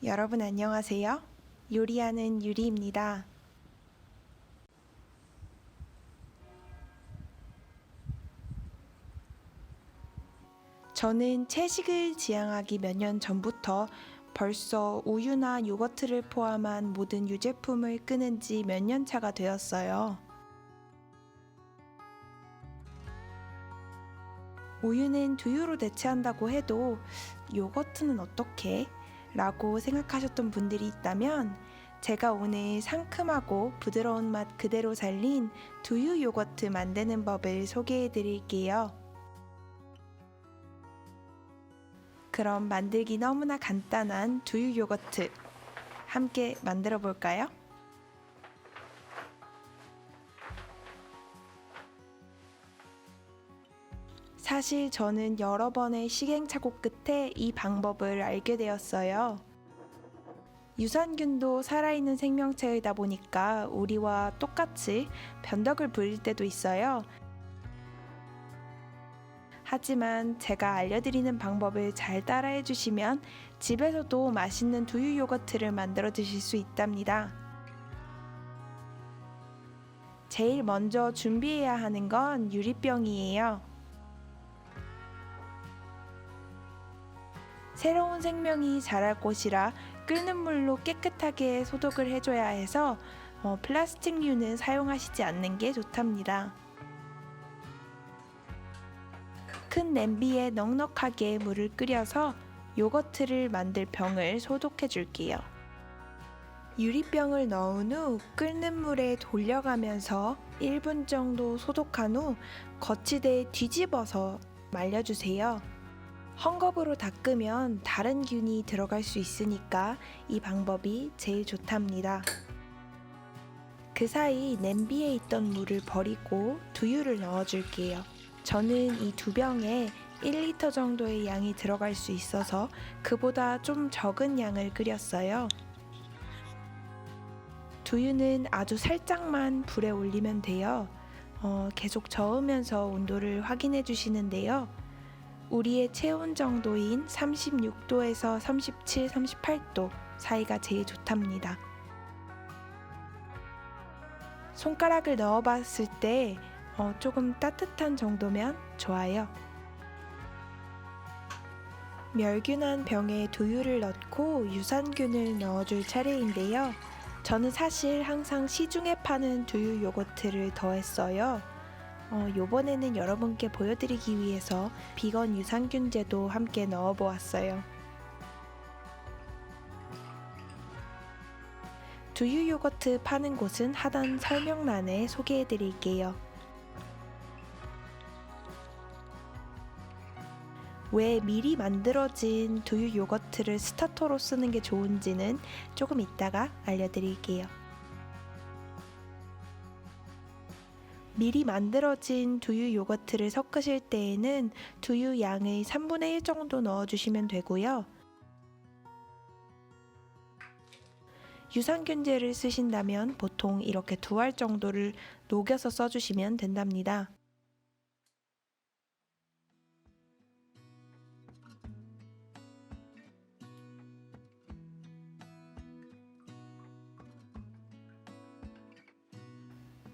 여러분 안녕하세요. 요리하는 유리입니다. 저는 채식을 지향하기 몇 년 전부터 벌써 우유나 요거트를 포함한 모든 유제품을 끊은 지 몇 년 차가 되었어요. 우유는 두유로 대체한다고 해도 요거트는 어떻게? 라고 생각하셨던 분들이 있다면 제가 오늘 상큼하고 부드러운 맛 그대로 살린 두유 요거트 만드는 법을 소개해 드릴게요. 그럼 만들기 너무나 간단한 두유 요거트 함께 만들어 볼까요? 사실 저는 여러 번의 시행착오 끝에 이 방법을 알게 되었어요. 유산균도 살아있는 생명체이다 보니까 우리와 똑같이 변덕을 부릴 때도 있어요. 하지만 제가 알려드리는 방법을 잘 따라해 주시면 집에서도 맛있는 두유 요거트를 만들어 드실 수 있답니다. 제일 먼저 준비해야 하는 건 유리병이에요. 새로운 생명이 자랄 곳이라 끓는 물로 깨끗하게 소독을 해줘야 해서 플라스틱류는 사용하시지 않는 게 좋답니다. 큰 냄비에 넉넉하게 물을 끓여서 요거트를 만들 병을 소독해 줄게요. 유리병을 넣은 후 끓는 물에 돌려가면서 1분 정도 소독한 후 거치대에 뒤집어서 말려주세요. 헝겊으로 닦으면 다른 균이 들어갈 수 있으니까 이 방법이 제일 좋답니다. 그 사이 냄비에 있던 물을 버리고 두유를 넣어줄게요. 저는 이 두 병에 1리터 정도의 양이 들어갈 수 있어서 그보다 좀 적은 양을 끓였어요. 두유는 아주 살짝만 불에 올리면 돼요. 계속 저으면서 온도를 확인해 주시는데요. 우리의 체온 정도인 36도에서 37, 38도 사이가 제일 좋답니다. 손가락을 넣어봤을 때 조금 따뜻한 정도면 좋아요. 멸균한 병에 두유를 넣고 유산균을 넣어줄 차례인데요. 저는 사실 항상 시중에 파는 두유 요거트를 더했어요. 요번에는 여러분께 보여드리기 위해서 비건 유산균제도 함께 넣어보았어요. 두유 요거트 파는 곳은 하단 설명란에 소개해드릴게요. 왜 미리 만들어진 두유 요거트를 스타터로 쓰는 게 좋은지는 조금 이따가 알려드릴게요. 미리 만들어진 두유 요거트를 섞으실 때에는 두유 양의 3분의 1 정도 넣어주시면 되고요. 유산균제를 쓰신다면 보통 이렇게 2알 정도를 녹여서 써주시면 된답니다.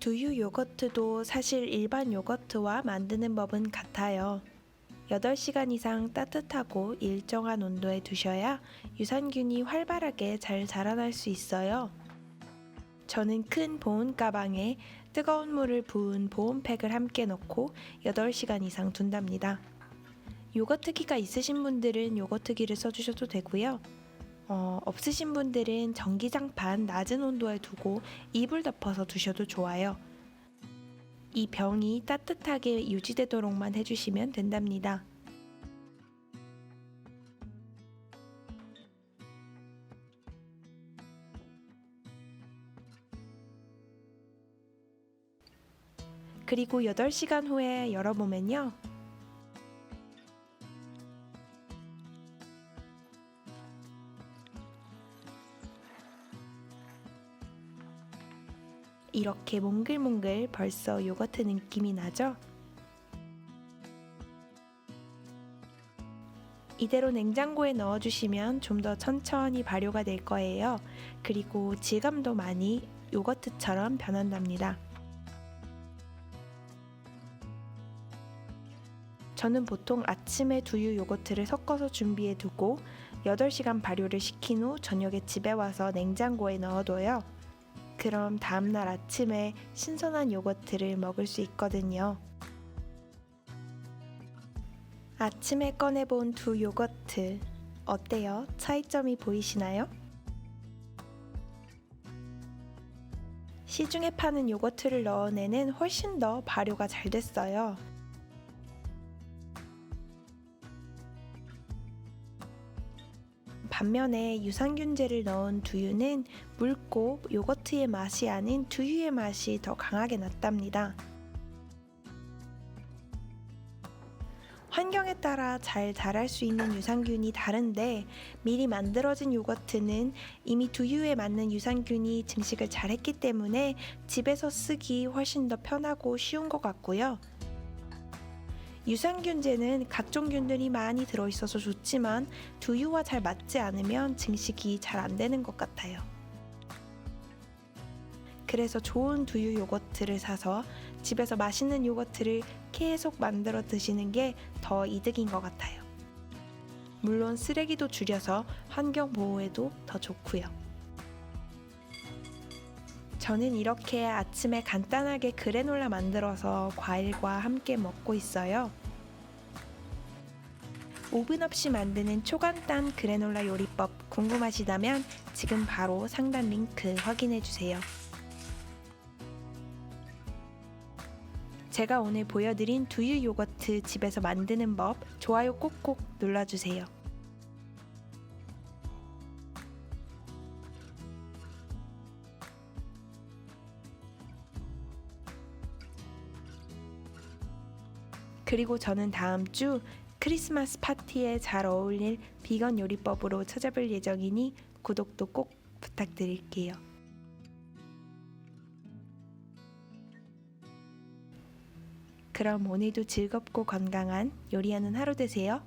두유 요거트도 사실 일반 요거트와 만드는 법은 같아요. 8시간 이상 따뜻하고 일정한 온도에 두셔야 유산균이 활발하게 잘 자라날 수 있어요. 저는 큰 보온 가방에 뜨거운 물을 부은 보온팩을 함께 넣고 8시간 이상 둔답니다. 요거트기가 있으신 분들은 요거트기를 써주셔도 되고요. 없으신 분들은 전기장판 낮은 온도에 두고 이불 덮어서 두셔도 좋아요. 이 병이 따뜻하게 유지되도록만 해주시면 된답니다. 그리고 8시간 후에 열어보면요. 이렇게 몽글몽글 벌써 요거트 느낌이 나죠? 이대로 냉장고에 넣어주시면 좀 더 천천히 발효가 될 거예요. 그리고 질감도 많이 요거트처럼 변한답니다. 저는 보통 아침에 두유 요거트를 섞어서 준비해 두고 8시간 발효를 시킨 후 저녁에 집에 와서 냉장고에 넣어둬요. 그럼 다음날 아침에 신선한 요거트를 먹을 수 있거든요. 아침에 꺼내본 두 요거트 어때요? 차이점이 보이시나요? 시중에 파는 요거트를 넣은 애는 훨씬 더 발효가 잘 됐어요. 반면에 유산균제를 넣은 두유는 묽고 요거트의 맛이 아닌 두유의 맛이 더 강하게 났답니다. 환경에 따라 잘 자랄 수 있는 유산균이 다른데 미리 만들어진 요거트는 이미 두유에 맞는 유산균이 증식을 잘했기 때문에 집에서 쓰기 훨씬 더 편하고 쉬운 것 같고요. 유산균제는 각종 균들이 많이 들어있어서 좋지만 두유와 잘 맞지 않으면 증식이 잘 안 되는 것 같아요. 그래서 좋은 두유 요거트를 사서 집에서 맛있는 요거트를 계속 만들어 드시는 게 더 이득인 것 같아요. 물론 쓰레기도 줄여서 환경 보호에도 더 좋고요. 저는 이렇게 아침에 간단하게 그래놀라 만들어서 과일과 함께 먹고 있어요. 오븐 없이 만드는 초간단 그래놀라 요리법 궁금하시다면 지금 바로 상단 링크 확인해주세요. 제가 오늘 보여드린 두유 요거트 집에서 만드는 법 좋아요 꼭꼭 눌러주세요. 그리고 저는 다음 주 크리스마스 파티에 잘 어울릴 비건 요리법으로 찾아볼 예정이니 구독도 꼭 부탁드릴게요. 그럼 오늘도 즐겁고 건강한 요리하는 하루 되세요.